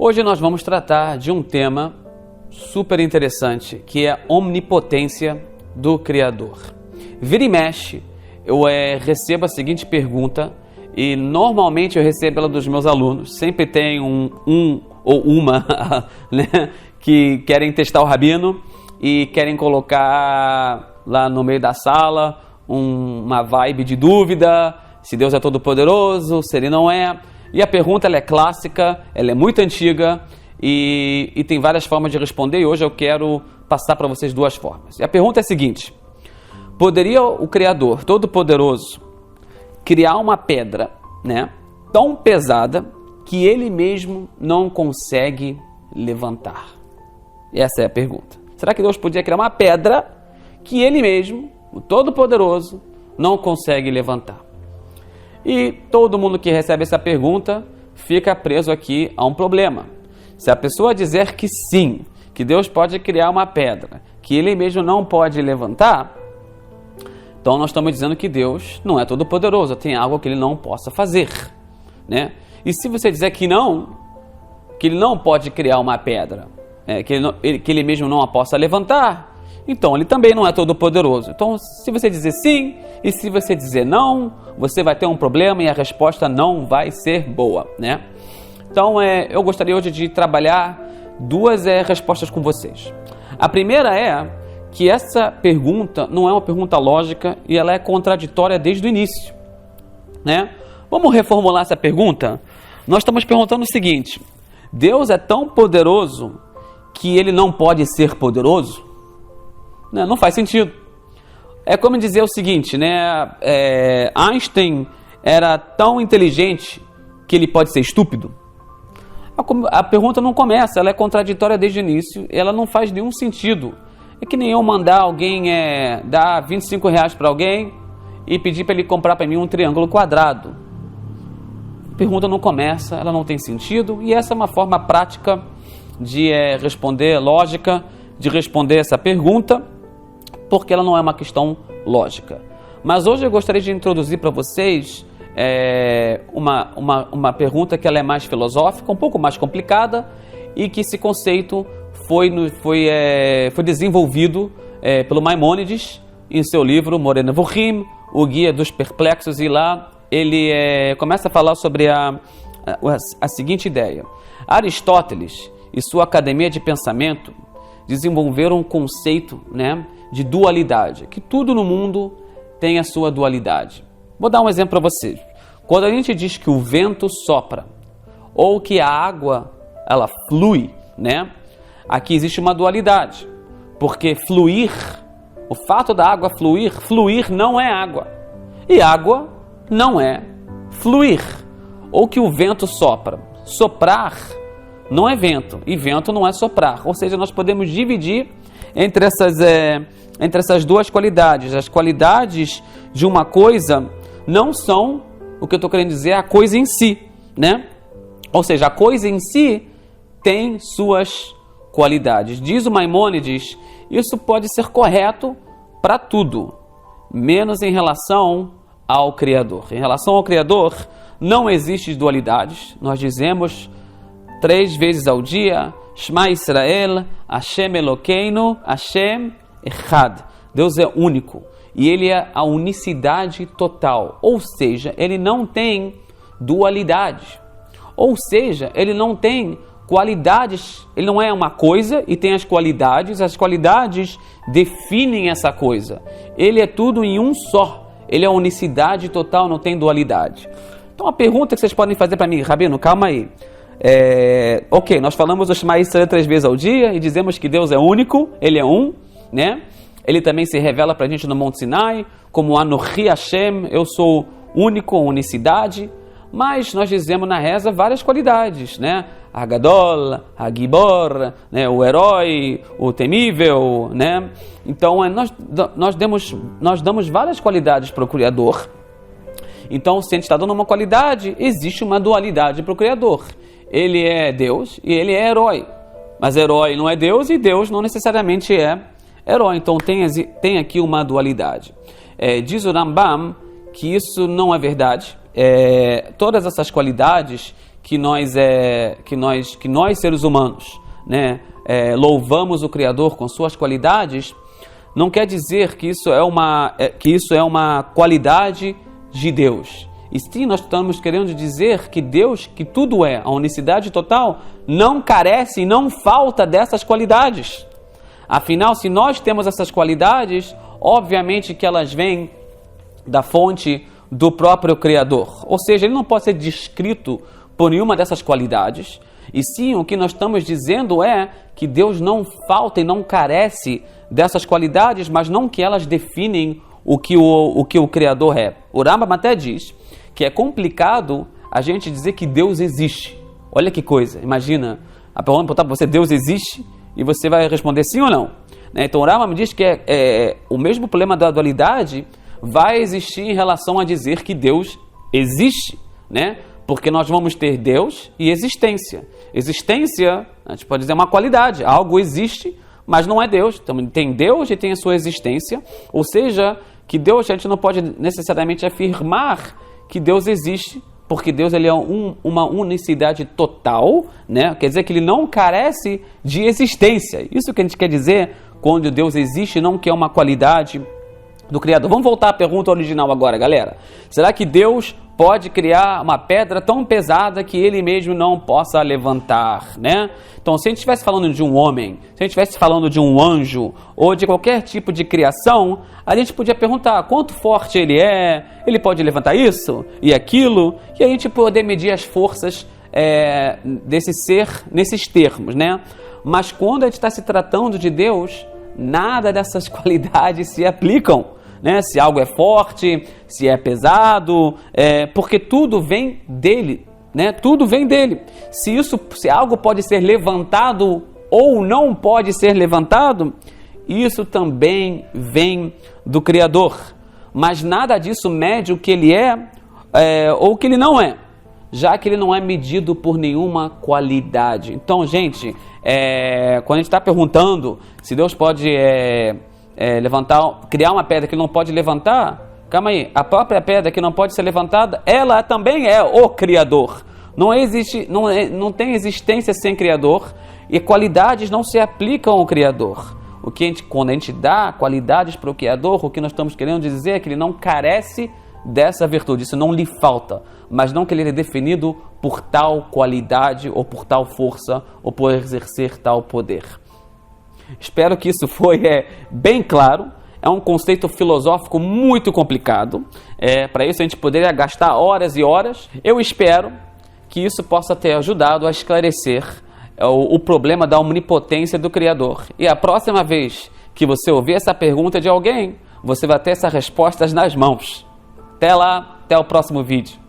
Hoje nós vamos tratar de um tema super interessante, que é a onipotência do Criador. Vira e mexe, eu recebo a seguinte pergunta, e normalmente eu recebo ela dos meus alunos. Sempre tem um ou uma né, que querem testar o Rabino e querem colocar lá no meio da sala uma vibe de dúvida, se Deus é todo poderoso, se Ele não é. E a pergunta ela é clássica, ela é muito antiga e tem várias formas de responder, e hoje eu quero passar para vocês duas formas. E a pergunta é a seguinte: poderia o Criador Todo-Poderoso criar uma pedra, né, tão pesada que Ele mesmo não consegue levantar? Essa é a pergunta. Será que Deus podia criar uma pedra que Ele mesmo, o Todo-Poderoso, não consegue levantar? E todo mundo que recebe essa pergunta fica preso aqui a um problema. Se a pessoa dizer que sim, que Deus pode criar uma pedra que Ele mesmo não pode levantar, então nós estamos dizendo que Deus não é todo poderoso, tem algo que Ele não possa fazer, né? E se você dizer que Ele não pode criar uma pedra, que ele mesmo não a possa levantar, então Ele também não é todo poderoso. Então, se você dizer sim e se você dizer não, você vai ter um problema e a resposta não vai ser boa, né? Então, eu gostaria hoje de trabalhar duas respostas com vocês. A primeira é que essa pergunta não é uma pergunta lógica e ela é contraditória desde o início, né? Vamos reformular essa pergunta? Nós estamos perguntando o seguinte: Deus é tão poderoso que Ele não pode ser poderoso? Não faz sentido. É como dizer o seguinte, né? Einstein era tão inteligente que ele pode ser estúpido? A pergunta não começa, ela é contraditória desde o início, ela não faz nenhum sentido. É que nem eu mandar alguém dar R$25 para alguém e pedir para ele comprar para mim um triângulo quadrado. A pergunta não começa, ela não tem sentido, e essa é uma forma prática de responder, lógica, de responder essa pergunta, porque ela não é uma questão lógica. Mas hoje eu gostaria de introduzir para vocês uma pergunta que ela é mais filosófica, um pouco mais complicada, e que esse conceito foi desenvolvido pelo Maimônides em seu livro Moreh Nevuchim, o Guia dos Perplexos, e lá ele começa a falar sobre a seguinte ideia. Aristóteles e sua academia de pensamento desenvolveram um conceito, né, de dualidade, que tudo no mundo tem a sua dualidade. Vou dar um exemplo para vocês. Quando a gente diz que o vento sopra ou que a água ela flui, né, aqui existe uma dualidade, porque fluir, o fato da água fluir não é água, e água não é fluir. Ou que o vento soprar não é vento, e vento não é soprar. Ou seja, nós podemos dividir entre essas duas qualidades. As qualidades de uma coisa não são, o que eu estou querendo dizer, a coisa em si, né? Ou seja, a coisa em si tem suas qualidades. Diz o Maimônides, isso pode ser correto para tudo, menos em relação ao Criador. Em relação ao Criador, não existe dualidades. Nós dizemos 3 vezes ao dia, Shema Israel, Hashem Elokeinu, Hashem Echad. Deus é único e Ele é a unicidade total, ou seja, Ele não tem dualidade, ou seja, Ele não tem qualidades, Ele não é uma coisa e tem as qualidades definem essa coisa. Ele é tudo em um só, Ele é a unicidade total, não tem dualidade. Então a pergunta que vocês podem fazer para mim: Rabino, calma aí. Ok, nós falamos o Shema Israel 3 vezes ao dia e dizemos que Deus é único, Ele é um, né? Ele também se revela para a gente no Monte Sinai como Anochi Hashem, eu sou único, unicidade. Mas nós dizemos na reza várias qualidades, né? Hagadol, Hagibor, né? O herói, o temível, né? Então nós damos várias qualidades para o Criador. Então, se a gente está dando uma qualidade, existe uma dualidade para o Criador. Ele é Deus e Ele é herói. Mas herói não é Deus e Deus não necessariamente é herói. Então tem aqui uma dualidade. Diz o Rambam que isso não é verdade. Todas essas qualidades que nós seres humanos, né, louvamos o Criador com suas qualidades, não quer dizer que isso é uma qualidade de Deus. E sim, nós estamos querendo dizer que Deus, que tudo é, a unicidade total, não carece e não falta dessas qualidades. Afinal, se nós temos essas qualidades, obviamente que elas vêm da fonte do próprio Criador. Ou seja, ele não pode ser descrito por nenhuma dessas qualidades. E sim, o que nós estamos dizendo é que Deus não falta e não carece dessas qualidades, mas não que elas definem o que o Criador é. O Rambam até diz que é complicado a gente dizer que Deus existe. Olha que coisa, imagina, a pergunta botar para você, Deus existe? E você vai responder sim ou não. Então o Rambam diz que o mesmo problema da dualidade vai existir em relação a dizer que Deus existe, né? Porque nós vamos ter Deus e existência. Existência, a gente pode dizer, é uma qualidade. Algo existe, mas não é Deus. Então, tem Deus e tem a sua existência. Ou seja, que Deus, a gente não pode necessariamente afirmar que Deus existe, porque Deus ele é uma unicidade total, né? Quer dizer que ele não carece de existência. Isso que a gente quer dizer quando Deus existe, não que é uma qualidade do Criador. Vamos voltar à pergunta original agora, galera. Será que Deus pode criar uma pedra tão pesada que ele mesmo não possa levantar, né? Então, se a gente estivesse falando de um homem, se a gente estivesse falando de um anjo ou de qualquer tipo de criação, a gente podia perguntar quanto forte ele pode levantar isso e aquilo, e a gente poder medir as forças desse ser nesses termos, né? Mas quando a gente está se tratando de Deus, nada dessas qualidades se aplicam, né? Se algo é forte, se é pesado, porque tudo vem dele, né? Tudo vem dele. Se algo pode ser levantado ou não pode ser levantado, isso também vem do Criador. Mas nada disso mede o que ele ou o que ele não é, já que ele não é medido por nenhuma qualidade. Então, gente, quando a gente está perguntando se Deus pode criar uma pedra que não pode levantar, calma aí, a própria pedra que não pode ser levantada, ela também é o Criador. Não tem existência sem Criador, e qualidades não se aplicam ao Criador. Quando a gente dá qualidades para o Criador, o que nós estamos querendo dizer é que ele não carece dessa virtude, isso não lhe falta, mas não que ele é definido por tal qualidade, ou por tal força, ou por exercer tal poder. Espero que isso foi bem claro. É um conceito filosófico muito complicado. Para isso a gente poderia gastar horas e horas. Eu espero que isso possa ter ajudado a esclarecer o problema da omnipotência do Criador. E a próxima vez que você ouvir essa pergunta de alguém, você vai ter essas respostas nas mãos. Até lá, até o próximo vídeo.